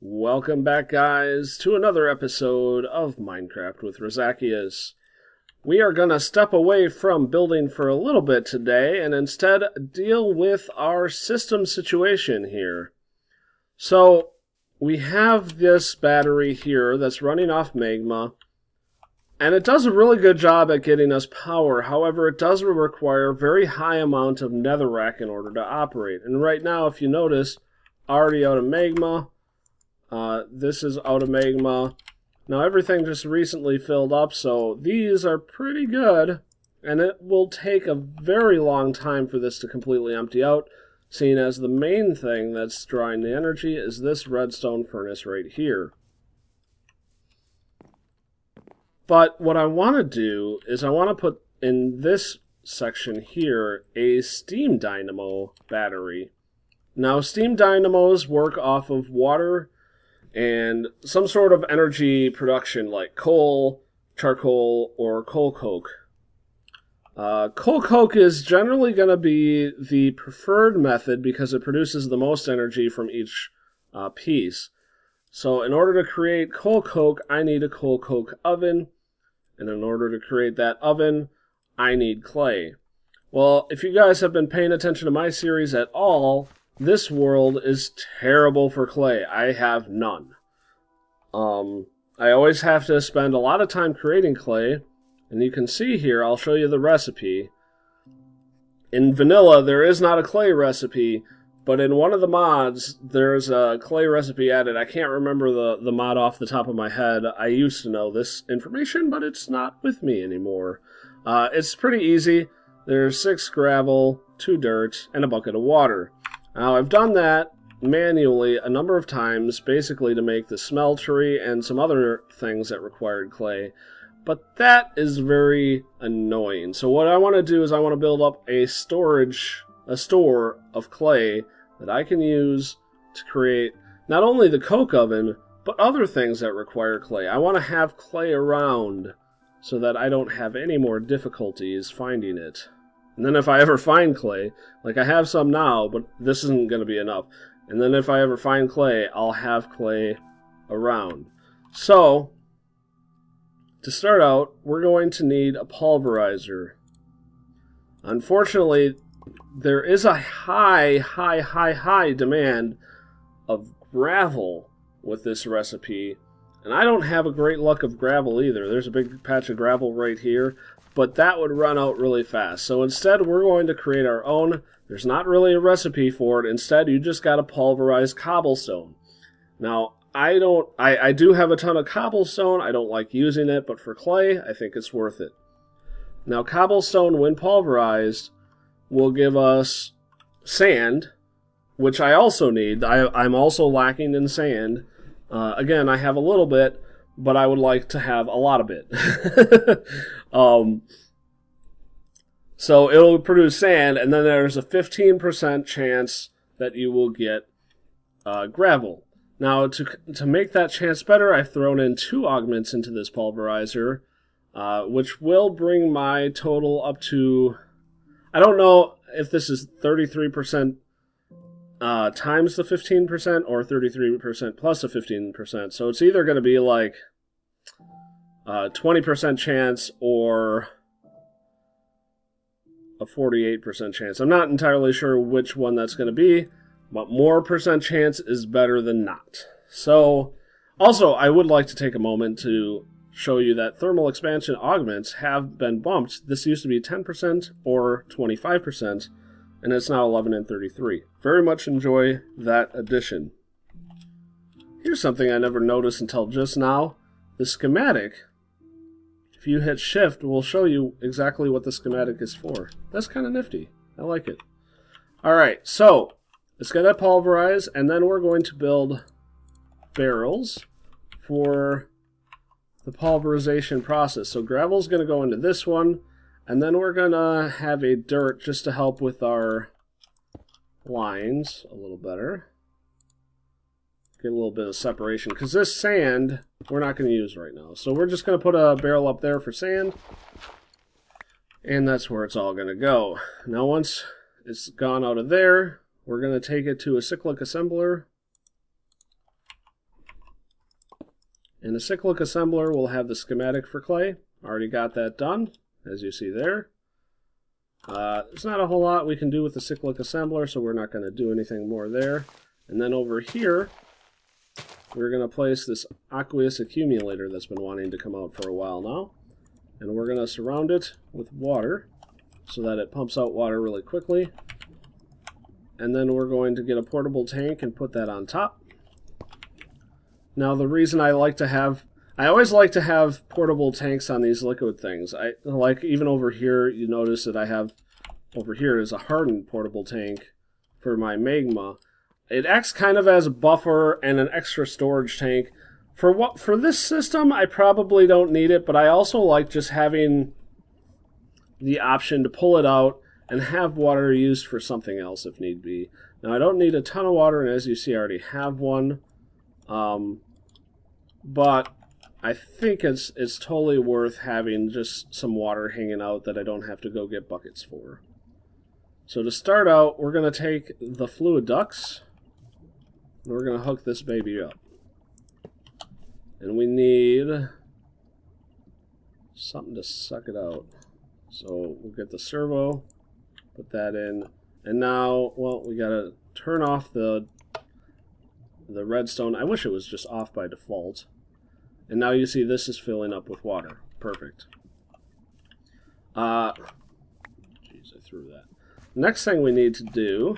Welcome back, guys, to another episode of Minecraft with Razakius. We are going to step away from building for a little bit today and instead deal with our system situation here. So, we have this battery here that's running off magma, and it does a really good job at getting us power. However, it does require a very high amount of netherrack in order to operate. And right now, if you notice, already out of magma. This is out of magma. Now everything just recently filled up, so these are pretty good, and it will take a very long time for this to completely empty out, seeing as the main thing that's drawing the energy is this redstone furnace right here. But what I want to do is I want to put in this section here a steam dynamo battery. Now steam dynamos work off of water and some sort of energy production like coal, charcoal, or coal coke. Coal coke is generally going to be the preferred method because it produces the most energy from each piece. So in order to create coal coke, I need a coal coke oven, and in order to create that oven, I need clay. Well, if you guys have been paying attention to my series at all, this world is terrible for clay. I have none. I always have to spend a lot of time creating clay, and you can see here, I'll show you the recipe. In vanilla, there is not a clay recipe, but in one of the mods, there's a clay recipe added. I can't remember the mod off the top of my head. I used to know this information, but it's not with me anymore. It's pretty easy. There's 6 gravel, 2 dirt, and a bucket of water. Now, I've done that manually a number of times, basically to make the smeltery and some other things that required clay, but that is very annoying. So what I want to do is I want to build up a store of clay that I can use to create not only the coke oven, but other things that require clay. I want to have clay around so that I don't have any more difficulties finding it. And then if I ever find clay, like I have some now, but this isn't going to be enough. And then if I ever find clay, I'll have clay around. So, to start out, we're going to need a pulverizer. Unfortunately, there is a high demand of gravel with this recipe. And I don't have a great luck of gravel either. There's a big patch of gravel right here. But that would run out really fast. So instead, we're going to create our own. There's not really a recipe for it. Instead, you just got to pulverize cobblestone. Now, I do have a ton of cobblestone. I don't like using it, but for clay, I think it's worth it. Now, cobblestone, when pulverized, will give us sand, which I also need. I'm also lacking in sand. Again, I have a little bit, but I would like to have a lot of it. So it'll produce sand, and then there's a 15% chance that you will get gravel. Now, to make that chance better, I've thrown in 2 augments into this pulverizer, which will bring my total up to, I don't know if this is 33% times the 15% or 33% plus the 15%. So it's either going to be like 20% chance or a 48% chance. I'm not entirely sure which one that's going to be, but more percent chance is better than not. So, also, I would like to take a moment to show you that thermal expansion augments have been bumped. This used to be 10% or 25%, and it's now 11 and 33. Very much enjoy that addition. Here's something I never noticed until just now. The schematic, if you hit shift, will show you exactly what the schematic is for. That's kind of nifty. I like it. Alright, so let's get that pulverized, and then we're going to build barrels for the pulverization process. So gravel's going to go into this one, and then we're going to have a dirt just to help with our lines a little better. Get a little bit of separation, because this sand we're not going to use right now. So we're just going to put a barrel up there for sand, and that's where it's all going to go. Now once it's gone out of there, we're going to take it to a cyclic assembler, In a cyclic assembler, we'll have the schematic for clay. Already got that done, as you see there. There's not a whole lot we can do with the cyclic assembler, so we're not going to do anything more there. And then over here, we're going to place this aqueous accumulator that's been wanting to come out for a while now. And we're going to surround it with water so that it pumps out water really quickly. And then we're going to get a portable tank and put that on top. Now the reason I always like to have portable tanks on these liquid things. Like even over here, you notice that I have over here is a hardened portable tank for my magma. It acts kind of as a buffer and an extra storage tank. For this system, I probably don't need it, but I also like just having the option to pull it out and have water used for something else if need be. Now I don't need a ton of water, and as you see I already have one. But I think it's totally worth having just some water hanging out that I don't have to go get buckets for. So to start out, we're going to take the fluid ducts, and we're going to hook this baby up. And we need something to suck it out. So we'll get the servo, put that in, and now, well, we got to turn off the redstone. I wish it was just off by default. And now you see this is filling up with water. Perfect. Jeez, I threw that. Next thing we need to do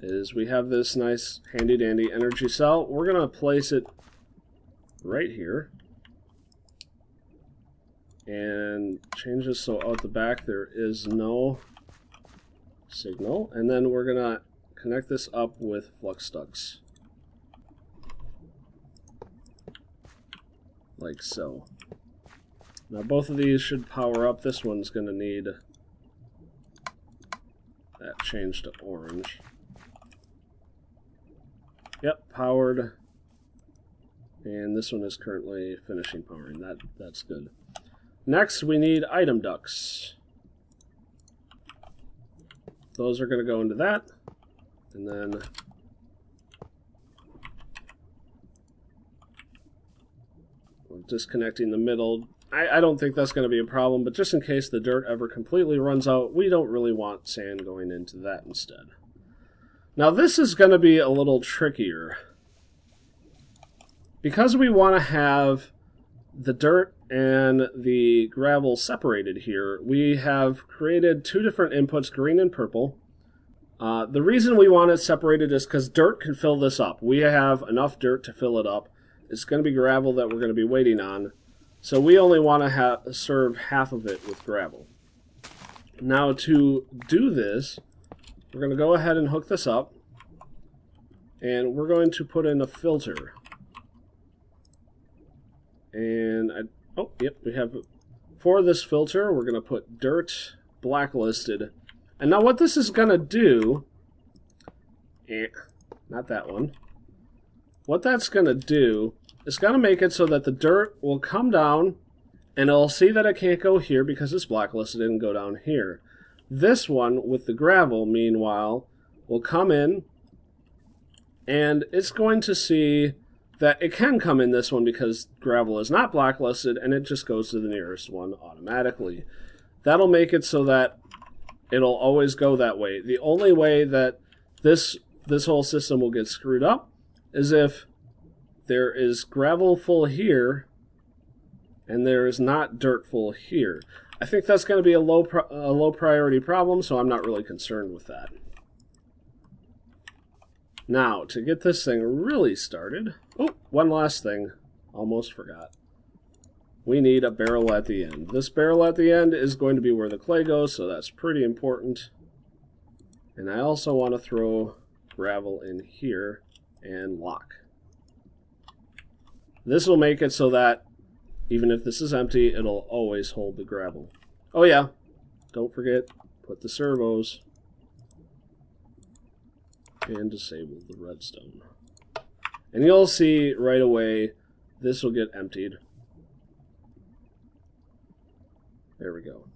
is we have this nice handy dandy energy cell. We're going to place it right here. And change this so out the back there is no signal. And then we're going to connect this up with flux ducts. Like so. Now both of these should power up. This one's going to need that change to orange. Yep, powered. And this one is currently finishing powering. That's good. Next, we need item ducts. Those are going to go into that. And then we're disconnecting the middle. I don't think that's going to be a problem, but just in case the dirt ever completely runs out, we don't really want sand going into that instead. Now this is going to be a little trickier. Because we want to have the dirt and the gravel separated here, we have created two different inputs, green and purple. The reason we want it separated is because dirt can fill this up. We have enough dirt to fill it up. It's going to be gravel that we're going to be waiting on. So we only want to serve half of it with gravel. Now to do this, we're going to go ahead and hook this up. And we're going to put in a filter. And, we have, for this filter, we're going to put dirt blacklisted. And now what this is going to do, not that one. What that's going to do is going to make it so that the dirt will come down and it'll see that it can't go here because it's blacklisted and go down here. This one with the gravel, meanwhile, will come in and it's going to see that it can come in this one because gravel is not blacklisted and it just goes to the nearest one automatically. That'll make it so that it'll always go that way. The only way that this whole system will get screwed up is if there is gravel full here and there is not dirt full here. I think that's going to be a low priority problem, so I'm not really concerned with that. Now, to get this thing really started, one last thing, almost forgot. We need a barrel at the end. This barrel at the end is going to be where the clay goes, so that's pretty important. And I also want to throw gravel in here and lock. This will make it so that even if this is empty, it'll always hold the gravel. Oh yeah, don't forget, put the servos and disable the redstone. And you'll see right away, this will get emptied. There we go.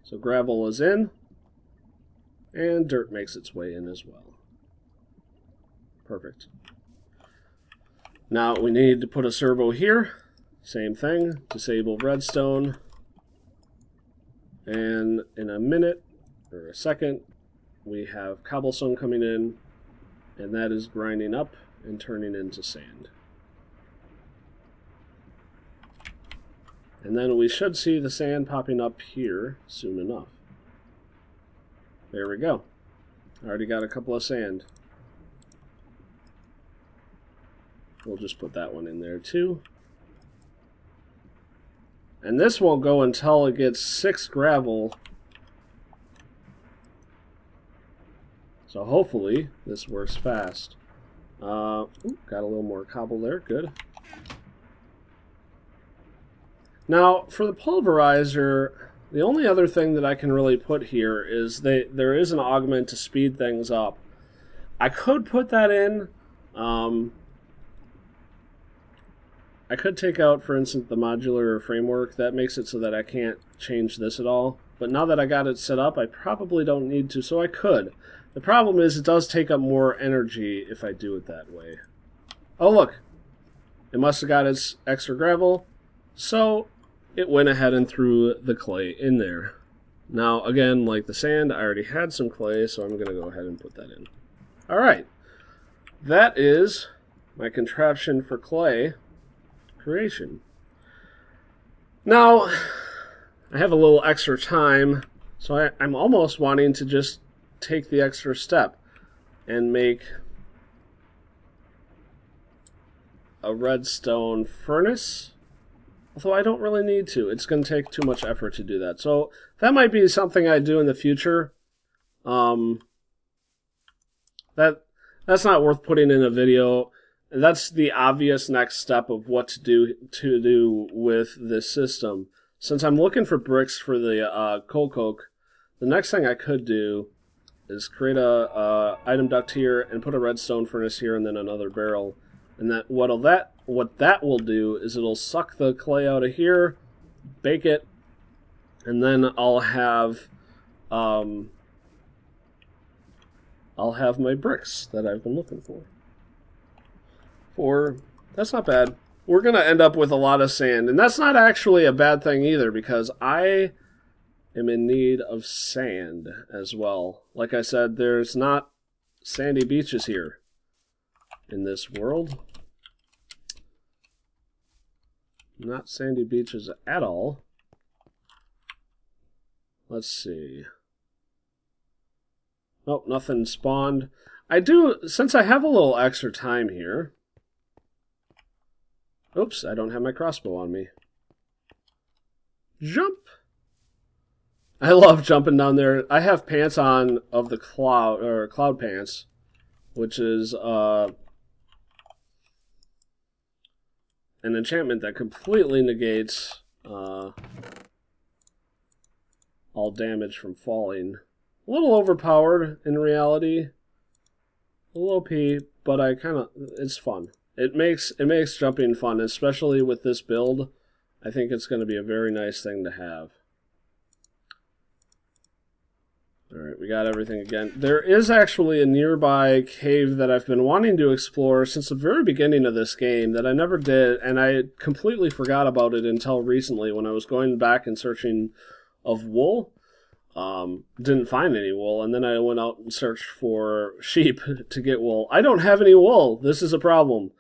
So gravel is in, and dirt makes its way in as well. Perfect. Now we need to put a servo here. Same thing. Disable redstone. And in a minute, or a second, we have cobblestone coming in. And that is grinding up and turning into sand. And then we should see the sand popping up here soon enough. There we go. Already got a couple of sand. We'll just put that one in there too. And this won't go until it gets 6 gravel. So hopefully this works fast. Got a little more cobble there, good. Now, for the pulverizer, the only other thing that I can really put here is there is an augment to speed things up. I could put that in. I could take out, for instance, the modular framework. That makes it so that I can't change this at all. But now that I got it set up, I probably don't need to, so I could. The problem is it does take up more energy if I do it that way. Oh, look. It must have got its extra gravel, so it went ahead and threw the clay in there. Now, again, like the sand, I already had some clay, so I'm going to go ahead and put that in. Alright. That is my contraption for clay creation. Now, I have a little extra time, so I'm almost wanting to just take the extra step and make a redstone furnace. Although I don't really need to. It's going to take too much effort to do that. So that might be something I do in the future. That's not worth putting in a video. That's the obvious next step of what to do with this system. Since I'm looking for bricks for the coal coke, the next thing I could do is create a item duct here and put a redstone furnace here and then another barrel. And what that will do is it'll suck the clay out of here, bake it, and then I'll have my bricks that I've been looking for. That's not bad. We're going to end up with a lot of sand, and that's not actually a bad thing either, because I am in need of sand as well. Like I said, there's not sandy beaches here in this world. Not sandy beaches at all. Let's see. Oh, nothing spawned. Since I have a little extra time here. Oops, I don't have my crossbow on me. Jump! I love jumping down there. I have pants on of the cloud pants, which is an enchantment that completely negates all damage from falling. A little overpowered in reality. A little OP, but it's fun. It makes jumping fun, especially with this build. I think it's going to be a very nice thing to have. Alright, we got everything again. There is actually a nearby cave that I've been wanting to explore since the very beginning of this game that I never did, and I completely forgot about it until recently when I was going back and searching of wool. Didn't find any wool, and then I went out and searched for sheep to get wool. I don't have any wool. This is a problem.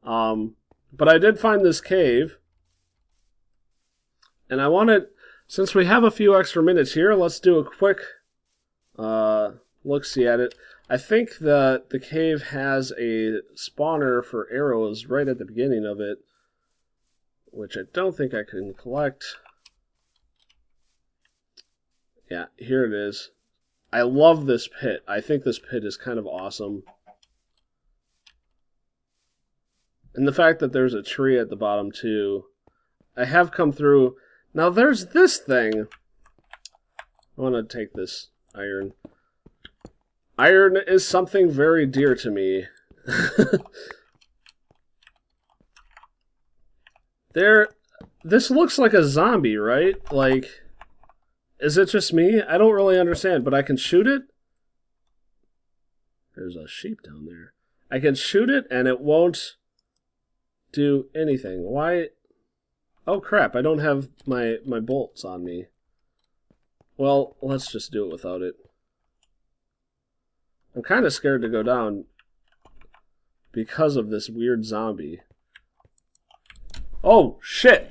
But I did find this cave, and I wanted, since we have a few extra minutes here, let's do a quick look-see at it. I think that the cave has a spawner for arrows right at the beginning of it, which I don't think I can collect. Yeah, here it is. I love this pit. I think this pit is kind of awesome. And the fact that there's a tree at the bottom too. I have come through. Now there's this thing. I want to take this iron. Iron is something very dear to me. This looks like a zombie, right? Like, is it just me? I don't really understand, but I can shoot it. There's a sheep down there. I can shoot it and it won't do anything. Why? Oh crap, I don't have my bolts on me. Well, let's just do it without it. I'm kind of scared to go down because of this weird zombie. Oh, shit!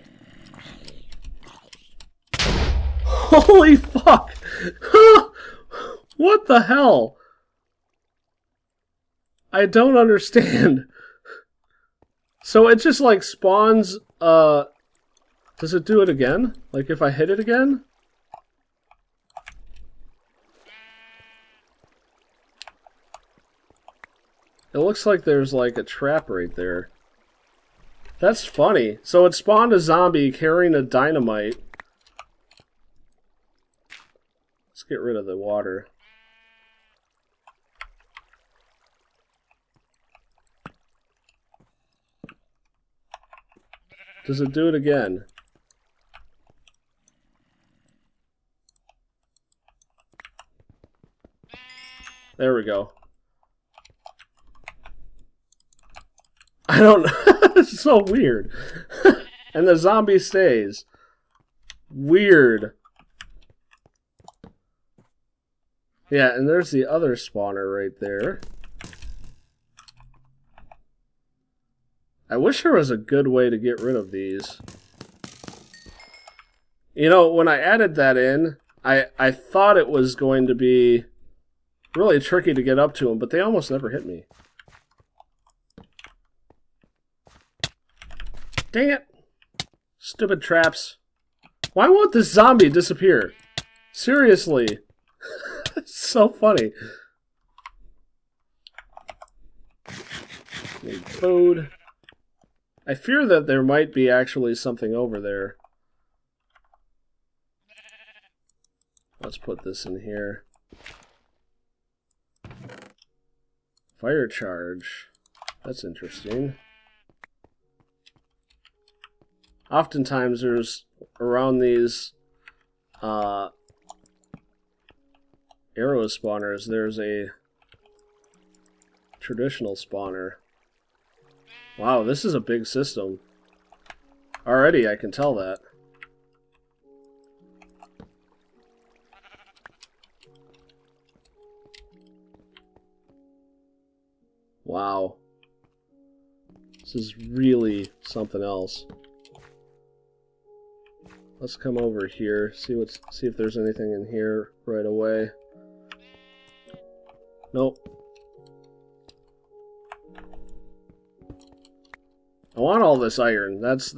Holy fuck! What the hell? I don't understand. So it just like spawns, does it do it again? Like if I hit it again? It looks like there's like a trap right there. That's funny. So it spawned a zombie carrying a dynamite. Let's get rid of the water. Does it do it again? There we go. I don't know. It's so weird. And the zombie stays. Weird. Yeah, and there's the other spawner right there. I wish there was a good way to get rid of these. You know, when I added that in, I thought it was going to be really tricky to get up to them, but they almost never hit me. Dang it! Stupid traps. Why won't this zombie disappear? Seriously. It's so funny. Need food. I fear that there might be actually something over there. Let's put this in here. Fire charge. That's interesting. Oftentimes there's, around these arrow spawners, there's a traditional spawner. Wow, this is a big system. Already I can tell that. Wow. This is really something else. Let's come over here, see if there's anything in here right away. Nope. I want all this iron. That's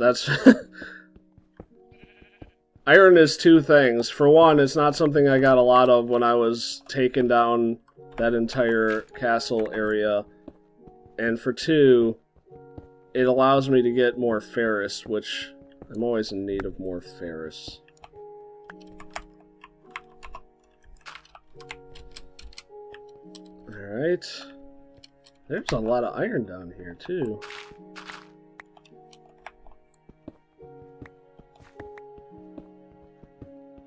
Iron is two things. For one, it's not something I got a lot of when I was taking down that entire castle area. And for two, it allows me to get more ferrous, which I'm always in need of more ferrous. Alright. There's a lot of iron down here, too.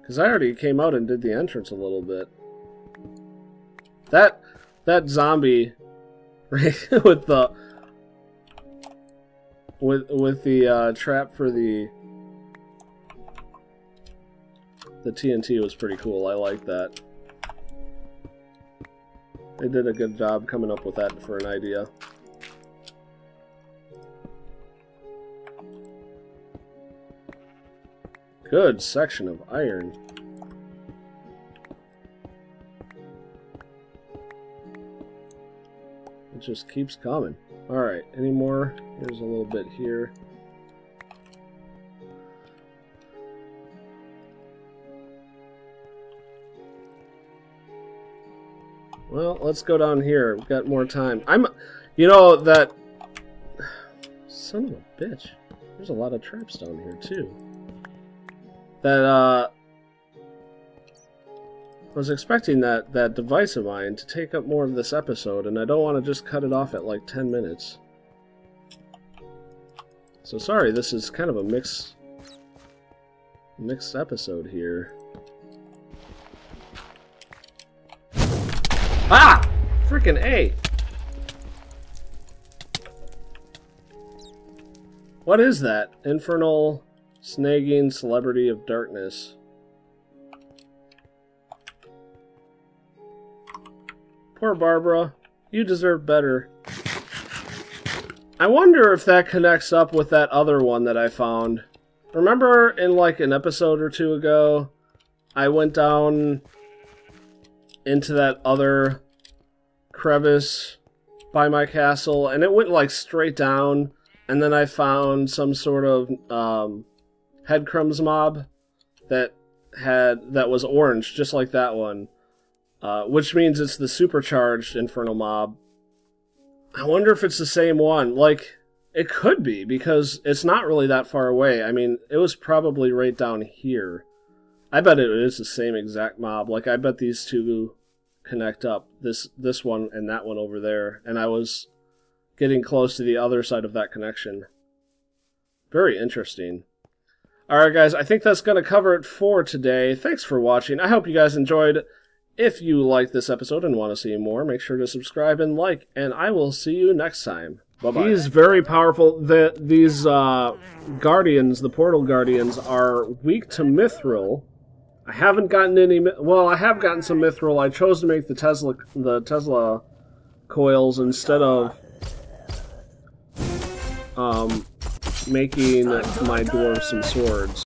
Because I already came out and did the entrance a little bit. That zombie, right, with the trap for the TNT was pretty cool. I like that. They did a good job coming up with that for an idea. Good section of iron. It just keeps coming. Alright, any more? Here's a little bit here. Well, let's go down here. We've got more time. You know, that... Son of a bitch. There's a lot of traps down here, too. I was expecting that device of mine to take up more of this episode, and I don't want to just cut it off at like 10 minutes. So sorry, this is kind of a mixed episode here. Ah! Freaking A! What is that? Infernal snagging celebrity of darkness. Poor Barbara. You deserve better. I wonder if that connects up with that other one that I found. Remember in like an episode or two ago, I went down into that other crevice by my castle, and it went like straight down, and then I found some sort of headcrumbs mob that was orange, just like that one, which means it's the supercharged infernal mob. I wonder if it's the same one. Like, it could be, because it's not really that far away. I mean, it was probably right down here. I bet it is the same exact mob. Like, I bet these two connect up. This one and that one over there. And I was getting close to the other side of that connection. Very interesting. Alright guys, I think that's going to cover it for today. Thanks for watching. I hope you guys enjoyed. If you liked this episode and want to see more, make sure to subscribe and like. And I will see you next time. Bye-bye. He's very powerful. These guardians, the portal guardians, are weak to mithril. I haven't gotten any. Well, I have gotten some mithril. I chose to make the Tesla coils instead of making my dwarves some swords.